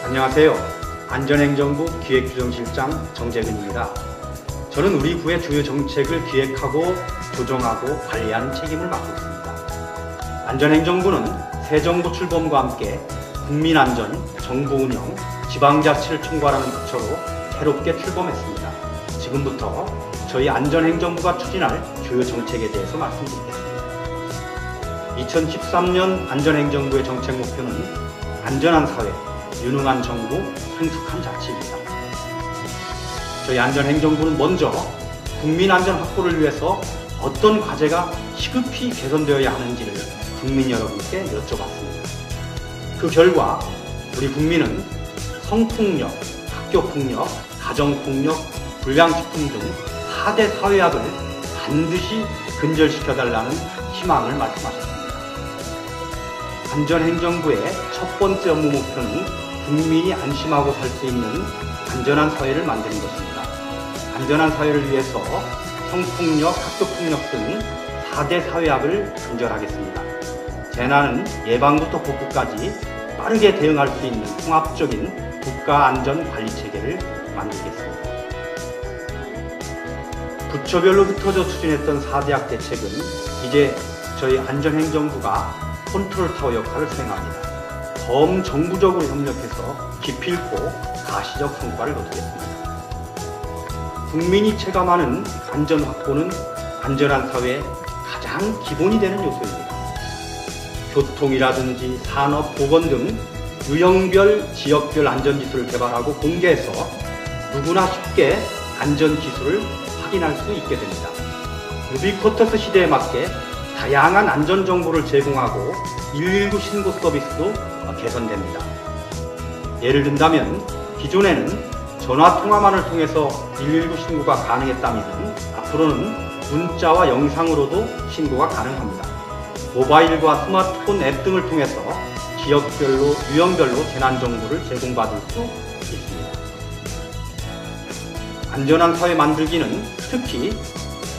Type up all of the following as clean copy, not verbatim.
안녕하세요. 안전행정부 기획규정실장 정재근입니다. 저는 우리 구의 주요 정책을 기획하고 조정하고 관리하는 책임을 맡고 있습니다. 안전행정부는 새 정부 출범과 함께 국민안전, 정부운영, 지방자치를 총괄하는 부처로 새롭게 출범했습니다. 지금부터 저희 안전행정부가 추진할 주요 정책에 대해서 말씀드리겠습니다. 2013년 안전행정부의 정책 목표는 안전한 사회, 유능한 정부, 성숙한 자치입니다. 저희 안전행정부는 먼저 국민안전 확보를 위해서 어떤 과제가 시급히 개선되어야 하는지를 국민 여러분께 여쭤봤습니다. 그 결과 우리 국민은 성폭력, 학교폭력, 가정폭력, 불량식품 등 4대 사회악을 반드시 근절시켜달라는 희망을 말씀하셨습니다. 안전행정부의 첫 번째 업무 목표는 국민이 안심하고 살 수 있는 안전한 사회를 만드는 것입니다. 안전한 사회를 위해서 성폭력, 학교폭력 등 4대 사회악을 근절하겠습니다. 재난은 예방부터 복구까지 빠르게 대응할 수 있는 통합적인 국가안전관리체계를 만들겠습니다. 부처별로 흩어져 추진했던 4대악 대책은 이제 저희 안전행정부가 컨트롤타워 역할을 수행합니다. 범정부적으로 협력해서 기필코 가시적 성과를 거두겠습니다. 국민이 체감하는 안전 확보는 안전한 사회의 가장 기본이 되는 요소입니다. 교통이라든지 산업, 보건 등 유형별, 지역별 안전지수를 개발하고 공개해서 누구나 쉽게 안전지수를 확인할 수 있게 됩니다. 유비쿼터스 시대에 맞게 다양한 안전정보를 제공하고 119 신고 서비스도 개선됩니다. 예를 든다면 기존에는 전화통화만을 통해서 119 신고가 가능했다면 앞으로는 문자와 영상으로도 신고가 가능합니다. 모바일과 스마트폰 앱 등을 통해서 지역별로, 유형별로 재난정보를 제공받을 수 있습니다. 안전한 사회 만들기는 특히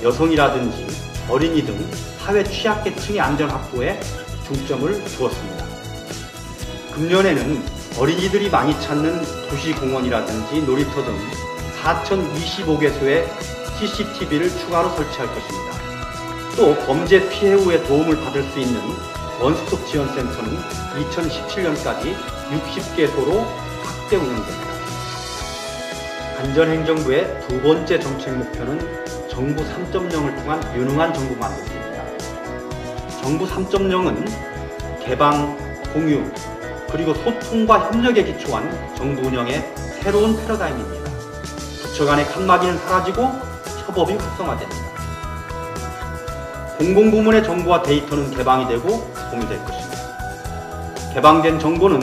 여성이라든지 어린이 등 사회 취약계층의 안전 확보에 중점을 두었습니다. 금년에는 어린이들이 많이 찾는 도시공원이라든지 놀이터 등 4,025개소의 CCTV를 추가로 설치할 것입니다. 또 범죄 피해 후에 도움을 받을 수 있는 원스톱 지원센터는 2017년까지 60개소로 확대 운영됩니다. 안전행정부의 두 번째 정책 목표는 정부 3.0을 통한 유능한 정부 만들기입니다. 정부 3.0은 개방, 공유, 그리고 소통과 협력에 기초한 정부 운영의 새로운 패러다임입니다. 부처 간의 칸막이는 사라지고 협업이 활성화됩니다. 공공부문의 정보와 데이터는 개방이 되고 공유될 것입니다. 개방된 정보는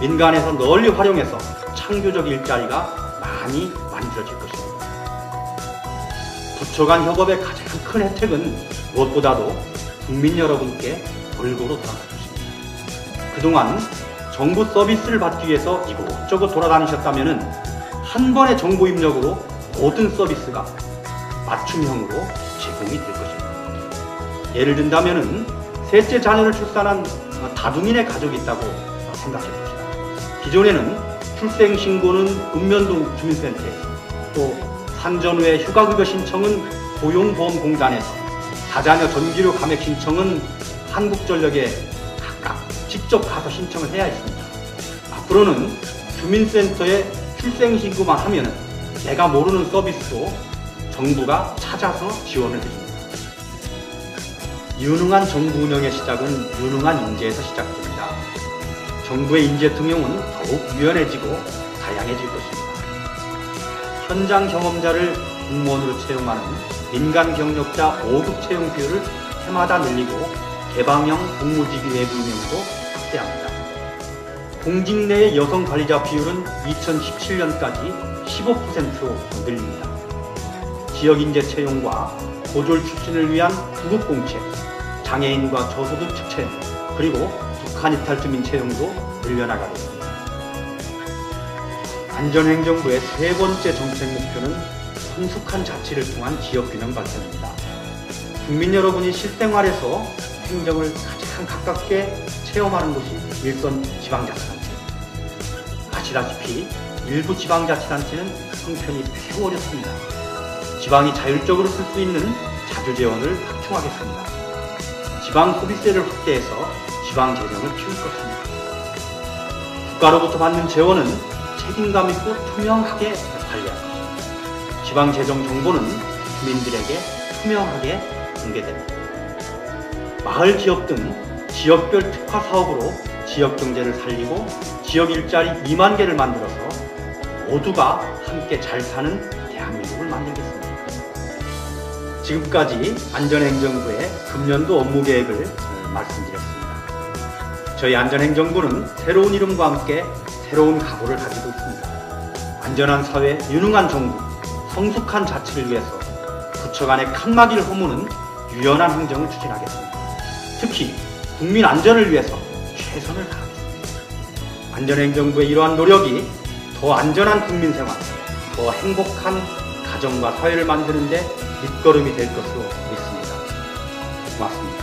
민간에서 널리 활용해서 창조적 일자리가 많이 만들어질 것입니다. 부처 간 협업의 가장 큰 혜택은 무엇보다도 국민 여러분께 골고루 돌아갈 것입니다. 그동안 정부 서비스를 받기 위해서 이곳저곳 돌아다니셨다면 한 번의 정보 입력으로 모든 서비스가 맞춤형으로 제공이 될 것입니다. 예를 든다면 셋째 자녀를 출산한 다둥이네 가족이 있다고 생각해 봅시다. 기존에는 출생신고는 읍면동 주민센터에서, 또 산전 후에 휴가급여 신청은 고용보험공단에서, 다자녀 전기료 감액 신청은 한국전력에 각각 직접 가서 신청을 해야 했습니다. 앞으로는 주민센터에 출생신고만 하면 내가 모르는 서비스도 정부가 찾아서 지원을 해줍니다. 유능한 정부 운영의 시작은 유능한 인재에서 시작됩니다. 정부의 인재 등용은 더욱 유연해지고 다양해질 것입니다. 현장 경험자를 공무원으로 채용하는 민간 경력자 5급 채용 비율을 해마다 늘리고 개방형 공무직위 외부 임용도 확대합니다. 공직 내의 여성 관리자 비율은 2017년까지 15%로 늘립니다. 지역 인재 채용과 고졸 출신을 위한 구급공채, 장애인과 저소득층 채용, 그리고 북한 이탈주민 채용도 늘려나가겠습니다. 안전행정부의 세 번째 정책 목표는 성숙한 자치를 통한 지역균형 발전입니다. 국민 여러분이 실생활에서 행정을 가장 가깝게 체험하는 곳이 일선 지방자치단체. 아시다시피 일부 지방자치단체는 형편이 매우 어렵습니다. 지방이 자율적으로 쓸 수 있는 자주재원을 확충하겠습니다. 지방 소비세를 확대해서 지방 재정을 키울 것입니다. 국가로부터 받는 재원은 책임감 있고 투명하게 관리할 것입니다. 지방 재정 정보는 주민들에게 투명하게 공개됩니다. 마을 기업 등 지역별 특화 사업으로 지역 경제를 살리고 지역 일자리 2만 개를 만들어서 모두가 함께 잘 사는 대한민국을 만들겠습니다. 지금까지 안전행정부의 금년도 업무 계획을 말씀드렸습니다. 저희 안전행정부는 새로운 이름과 함께 새로운 각오를 가지고 있습니다. 안전한 사회, 유능한 정부, 성숙한 자치를 위해서 부처 간의 칸막이를 허무는 유연한 행정을 추진하겠습니다. 특히 국민 안전을 위해서 최선을 다하겠습니다. 안전행정부의 이러한 노력이 더 안전한 국민 생활, 더 행복한 가정과 사회를 만드는 데 밑거름이 될 것으로 믿습니다. 고맙습니다.